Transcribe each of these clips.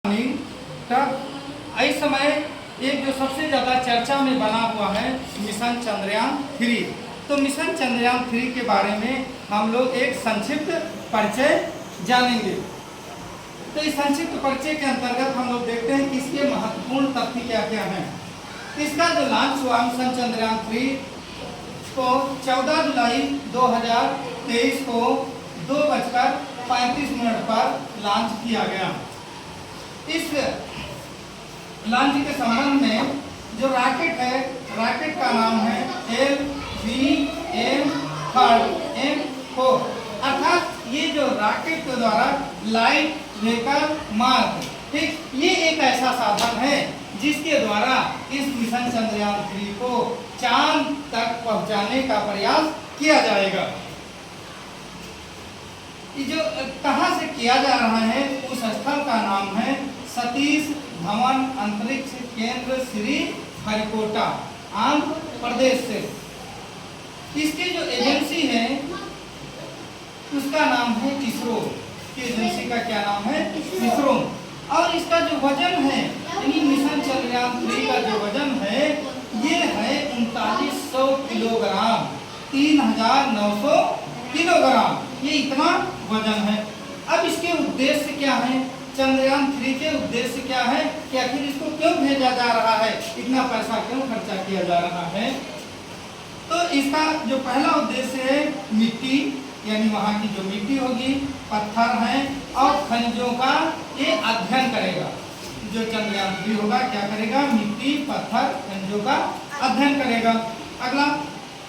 इस समय एक जो सबसे ज़्यादा चर्चा में बना हुआ है मिशन चंद्रयान-3। तो मिशन चंद्रयान-3 के बारे में हम लोग एक संक्षिप्त परिचय जानेंगे। तो इस संक्षिप्त परिचय के अंतर्गत हम लोग देखते हैं कि इसके महत्वपूर्ण तथ्य क्या क्या हैं। इसका जो लॉन्च हुआ मिशन चंद्रयान-3 को 14 जुलाई 2023 को 2:35 पर लॉन्च किया गया। इस लॉन्च के संबंध में जो रॉकेट है, रॉकेट का नाम है LVM-3M4, अर्थात ये जो रॉकेट के द्वारा लाइट व्हीकल मार्ग, ठीक, ये एक ऐसा साधन है जिसके द्वारा इस मिशन चंद्रयान-3 को चांद तक पहुंचाने का प्रयास किया जाएगा। जो कहां से किया जा रहा है, उस स्थल का नाम है सतीश धवन अंतरिक्ष केंद्र श्री हरिकोटा, आंध्र प्रदेश से। इसकी जो एजेंसी है उसका नाम है इसरो। एजेंसी का क्या नाम है? इसरो। और इसका जो वजन है, यानी मिशन चंद्रयान-3 का जो वजन है ये है 3900 किलोग्राम, 3900 किलोग्राम, ये इतना वजन है। अब इसके उद्देश्य क्या है? चंद्रयान-3 के उद्देश्य क्या है कि आखिर इसको क्यों भेजा जा रहा है, इतना पैसा क्यों खर्चा किया जा रहा है? तो इसका जो पहला उद्देश्य है मिट्टी, यानी वहाँ की जो मिट्टी होगी, पत्थर हैं और खनिजों का ये अध्ययन करेगा। जो चंद्रयान-3 होगा क्या करेगा? मिट्टी, पत्थर, खनिजों का अध्ययन करेगा। अगला,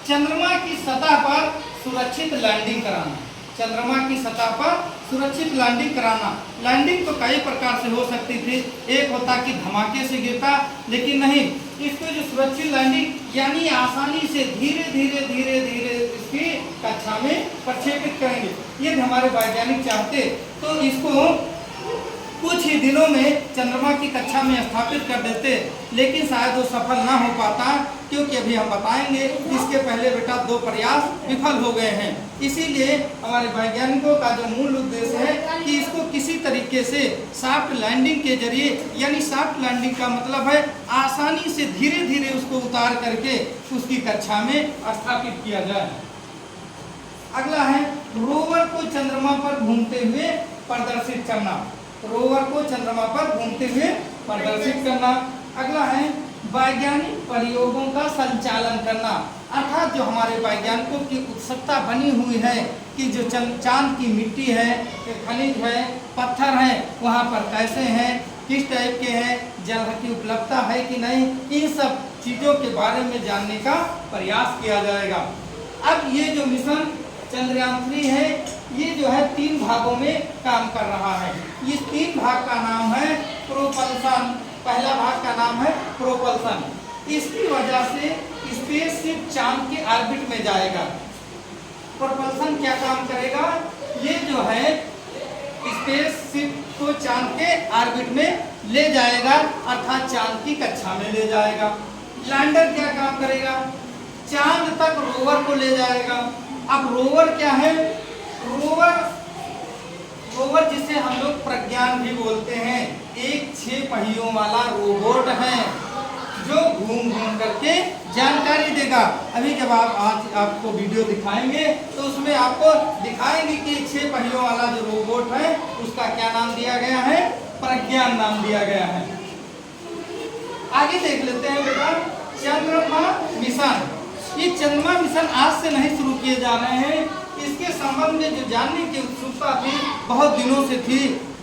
चंद्रमा की सतह पर सुरक्षित लैंडिंग कराना। चंद्रमा की सतह पर सुरक्षित लैंडिंग कराना। लैंडिंग तो कई प्रकार से हो सकती थी। एक होता कि धमाके से गिरता, लेकिन नहीं, इसको जो सुरक्षित लैंडिंग यानी आसानी से धीरे धीरे धीरे धीरे इसकी कक्षा में प्रक्षेपित करेंगे। ये हमारे वैज्ञानिक चाहते तो इसको कुछ ही दिनों में चंद्रमा की कक्षा में स्थापित कर देते, लेकिन शायद वो सफल ना हो पाता, क्योंकि अभी हम बताएंगे इसके पहले बेटा 2 प्रयास विफल हो गए हैं। इसीलिए हमारे वैज्ञानिकों का जो मूल उद्देश्य है कि इसको किसी तरीके से सॉफ्ट लैंडिंग के जरिए, यानी सॉफ्ट लैंडिंग का मतलब है आसानी से धीरे धीरे उसको उतार करके उसकी कक्षा में स्थापित किया जाए। अगला है रोवर को चंद्रमा पर घूमते हुए प्रदर्शित करना। रोवर को चंद्रमा पर घूमते हुए प्रदर्शित करना। अगला है वैज्ञानिक प्रयोगों का संचालन करना, अर्थात जो हमारे वैज्ञानिकों की उत्सुकता बनी हुई है कि जो चांद की मिट्टी है, खनिज है, पत्थर है, वहाँ पर कैसे हैं, किस टाइप के हैं, जल की उपलब्धता है कि नहीं, इन सब चीज़ों के बारे में जानने का प्रयास किया जाएगा। अब ये जो मिशन चंद्रयान-3 है, ये जो है 3 भागों में काम कर रहा है। इस 3 भाग का नाम है प्रोपल्सन। पहला भाग का नाम है प्रोपल्सन। इसकी वजह से स्पेसशिप चांद के ऑर्बिट में जाएगा। प्रोपल्सन क्या काम करेगा? ये जो है स्पेसशिप को चांद के ऑर्बिट में ले जाएगा, अर्थात चांद की कक्षा में ले जाएगा। लैंडर क्या काम करेगा? चांद तक रोवर को ले जाएगा। अब रोवर क्या है? रोवर जिसे हम लोग प्रज्ञान भी बोलते हैं, एक 6 पहियों वाला रोबोट है जो घूम घूम करके जानकारी देगा। अभी जब आप आज आपको वीडियो दिखाएंगे तो उसमें आपको दिखाएंगे कि 6 पहियों वाला जो रोबोट है उसका क्या नाम दिया गया है? प्रज्ञान नाम दिया गया है। आगे देख लेते हैं बेटा चंद्रमा मिशन। ये चंद्रमा मिशन आज से नहीं शुरू किए जा रहे हैं। इसके संबंध में जो जानने की उत्सुकता थी बहुत दिनों से थी,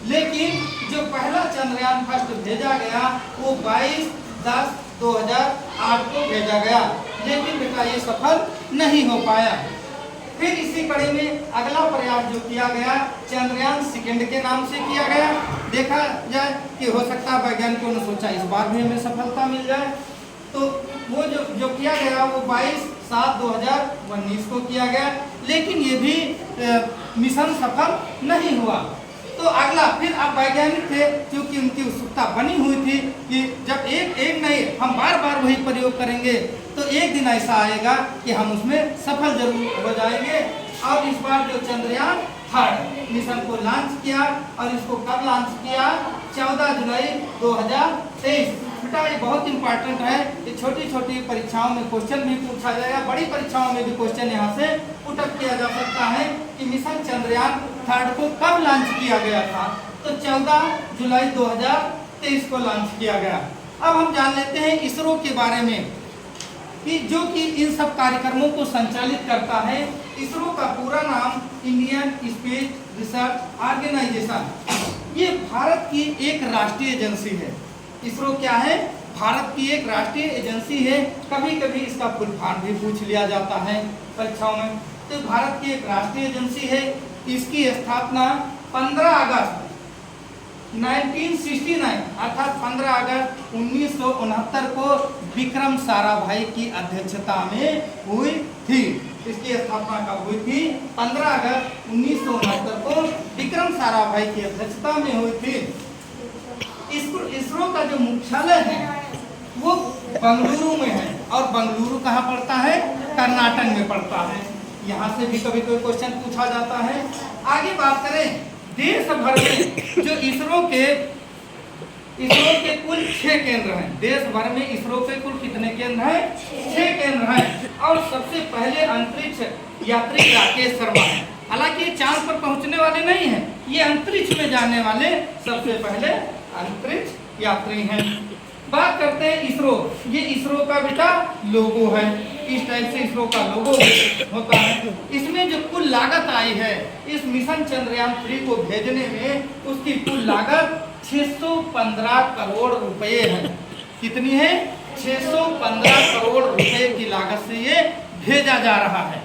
लेकिन जो पहला चंद्रयान फर्स्ट भेजा गया वो 22/10/2008 को भेजा गया, लेकिन बेटा ये सफल नहीं हो पाया। फिर इसी कड़ी में अगला प्रयास जो किया गया चंद्रयान सेकंड के नाम से किया गया। देखा जाए कि हो सकता है वैज्ञानिकों ने सोचा इस बार भी हमें सफलता मिल जाए, तो वो जो किया गया वो 22/7/2019 को किया गया, लेकिन ये भी मिशन सफल नहीं हुआ। तो अगला फिर अब वैज्ञानिक थे, क्योंकि उनकी उत्सुकता बनी हुई थी कि जब एक नहीं हम बार बार वही प्रयोग करेंगे तो एक दिन ऐसा आएगा कि हम उसमें सफल जरूर हो जाएंगे। और इस बार जो चंद्रयान थर्ड मिशन को लॉन्च किया। और इसको कब लॉन्च किया? 14 जुलाई 2023। बेटा ये बहुत इंपॉर्टेंट है, ये छोटी छोटी परीक्षाओं में क्वेश्चन भी पूछा जाएगा, बड़ी परीक्षाओं में भी क्वेश्चन यहाँ से पुटअप किया जा सकता है कि मिशन चंद्रयान थर्ड को कब लॉन्च किया गया था। तो 14 जुलाई 2023 को लॉन्च किया गया। अब हम जान लेते हैं इसरो के बारे में कि जो कि इन सब कार्यक्रमों को संचालित करता है। इसरो का पूरा नाम इंडियन स्पेस रिसर्च ऑर्गेनाइजेशन। ये भारत की एक राष्ट्रीय एजेंसी है। इसरो क्या है? भारत की एक राष्ट्रीय एजेंसी है। कभी कभी इसका फुल फॉर्म भी पूछ लिया जाता है परीक्षाओं में। तो भारत की एक राष्ट्रीय एजेंसी है। इसकी स्थापना 15 अगस्त 1969 अर्थात 15 अगस्त 1969 को विक्रम साराभाई की अध्यक्षता में हुई थी। इसकी स्थापना कब हुई थी? 15 अगस्त 1969 को विक्रम साराभाई की अध्यक्षता में हुई थी। इसरो का जो मुख्यालय है वो बंगलुरु में है। और बंगलुरु कहाँ पड़ता है? कर्नाटक में पड़ता है। यहाँ से भी कभी कोई क्वेश्चन पूछा जाता है। आगे बात करें, देश भर में जो इसरो के कुल 6 केंद्र हैं। देश भर में इसरो के कुल कितने केंद्र हैं? 6 केंद्र हैं। और सबसे पहले अंतरिक्ष यात्री राकेश शर्मा है। हालांकि ये चांद पर पहुंचने वाले नहीं हैं, ये अंतरिक्ष में जाने वाले सबसे पहले अंतरिक्ष यात्री हैं। बात करते हैं इसरो। ये इसरो का बेटा लोगो है। इस टाइप से इसरो का लोगो होता है। इसमें जो कुल लागत आई है इस मिशन चंद्रयान 3 को भेजने में, उसकी कुल लागत 615 करोड़ रुपए है। कितनी है? 615 करोड़ रुपए की लागत से ये भेजा जा रहा है।